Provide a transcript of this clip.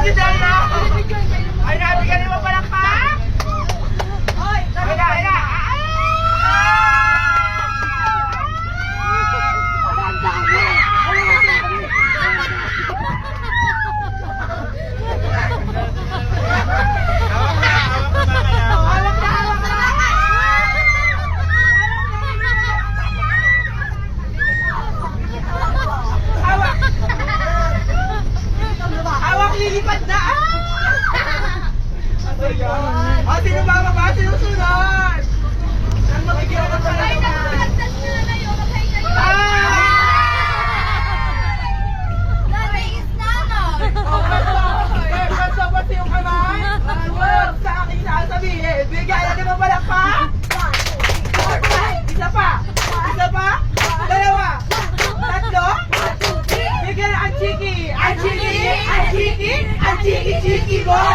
you, Dana! Ay, nabigyan mo pa lang pa? Ay, na! Lilipad na! Sino ba? Sino sunod? Saan makikita ka sa Ay, nagpagtas na na yun. Kapay kayo. Nariis na, no? Basta pati yung kamay? Huwag sa akin sasabihin. Bigyan natin mo pala pa? Isa pa? Dalawa? Tatlo? Bigyan ang chiki! Ang chiki! Chiki ko!